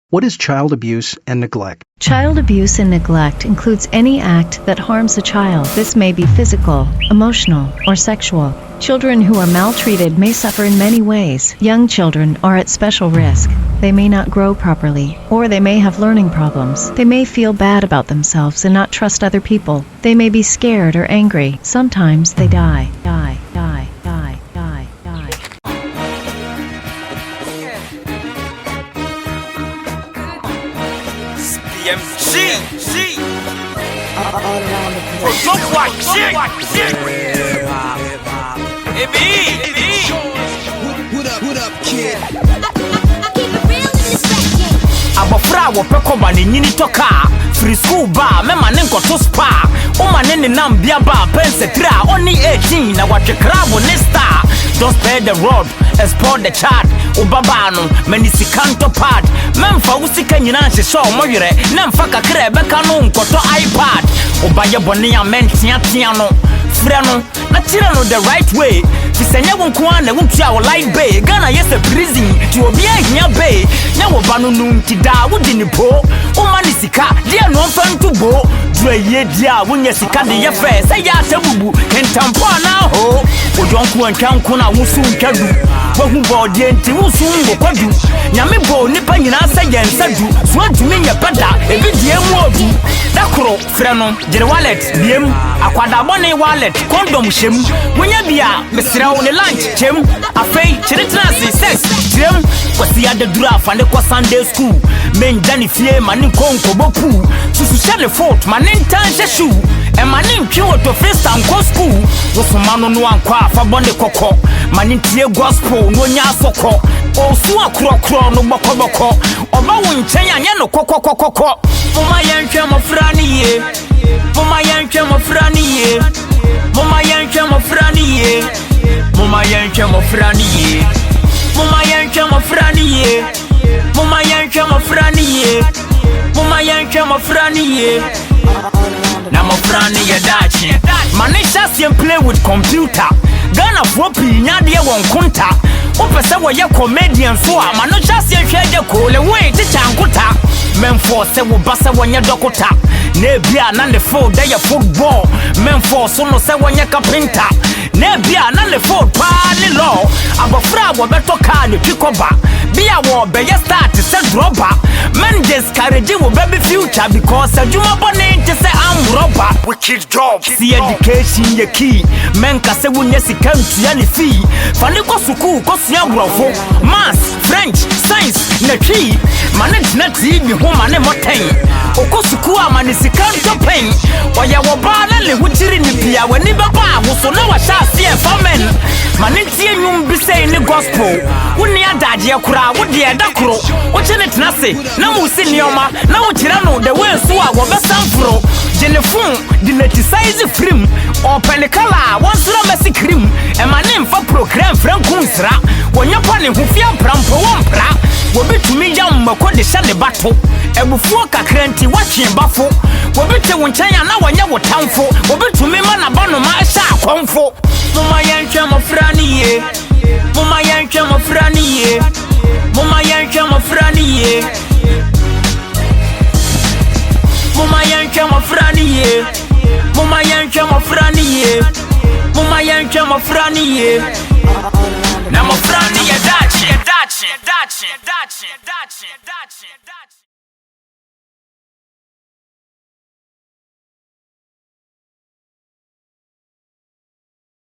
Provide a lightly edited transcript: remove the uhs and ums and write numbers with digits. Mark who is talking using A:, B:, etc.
A: What is child abuse and neglect?
B: Child abuse and neglect includes any act that harms a child. This may be physical, emotional, or sexual. Children who are maltreated may suffer in many ways. Young children are at special risk. They may not grow properly, or they may have learning problems. They may feel bad about themselves and not trust other people. They may be scared or angry. Sometimes they die.
C: What up, kid?
D: Abofra wo pekoba ne nyini toka free school ba mema ne nkoto spa uma ne nam bia ba pense tra oni 18 na watwe crabo ne star don't spare the road export the chart ubaba no mani sikanto pad memfa usika nyina hye so moyere na mfa kakra beka no nkoto ipad ubaye bone ya mentia tia no frɛ no na tira no the right way fisanya wonko an na wontua wo light bay Ghana yes a prison ti obi ahia bay na wo ba no nunti da wodi ni po o mani sika dia no mfa ntubo dwaye dia wonya sika de ye fe sɛ ya tabubu kentampo na ho odonko antwanko na wosu ntwadu wahu bɔde nti wosu ngokwadu nyame bɔ nipa nyina sɛ yensa du so antumi nya bada ebi die mu odu dakoro frɛ no gere wallet biem akwada bɔne wallet condom shem wonya bia mesrɛ wo ne lunch chem afei chiretrasi sex trem kwasi adadura afa ne kwa Sunday school men dani fie mani konko bopu susu shane fort mani ntan sheshu e mani mpwe to festa nko school wosoma no no ankwa afa bɔne kokɔ mani tie gospel no nya asokɔ osu akrokro no bɔkɔbɔkɔ oba wo nkyɛn anya no kokɔkɔkɔ mama yɛntwɛ mofra ne ye mama yɛntwɛ mofra ne ye mama yɛntwɛ mofra ne ye mama yɛntwɛ mofra ne ye mama yɛntwɛ mofra ne ye mama yɛntwɛ mofra ne ye mama yɛntwɛ mofra ne ye na mofra ne ye dachi mane chasiem play with computer Ghana for pi nyade won konta opese wo ye comedian so a mano chasiem hwede kole we teacher nkota memfo se wo basa wonye dokota na bia na ne fold dey football memfo so no se wonye carpenter na bia na ne fold pa ni law abofra wo beto car ne pikoba bia wo be ye start se dropper men discourage wo baby future because aduma bone te se am robber wicked job see education ye key men ka se wonye sika ntua ne fee fane ko suku ko sua brofo maths french science na twi mane na tv ho mane moten okosuku amane sika ntopen oya wo ba na le hutiri ni pia wani baba wo so na wa sha se famen mane tie nwum bi sei ni gospel woni adaje kura wo de edakoro wo chene tenase na mu si nioma na wo kira no de we so a wo besanfro jenefun di letisize film open color one sura mesi cream e mane mfa program frankunsra wonya pane hufia prampo wompra wo bitumi yam mako de sha ne bato ebufuo kakranti watwe bafo wo bite wo nkyanya na wonya wo tamfo wo bitumi ma na bano ma sha akonfo mama yɛntwɛ mofra ne ye mama yɛntwɛ mofra ne ye mama yɛntwɛ mofra ne ye mama yɛntwɛ mofra ne ye mama yɛntwɛ mofra ne ye mama yɛntwɛ mofra ne ye na mofra ne ye dachi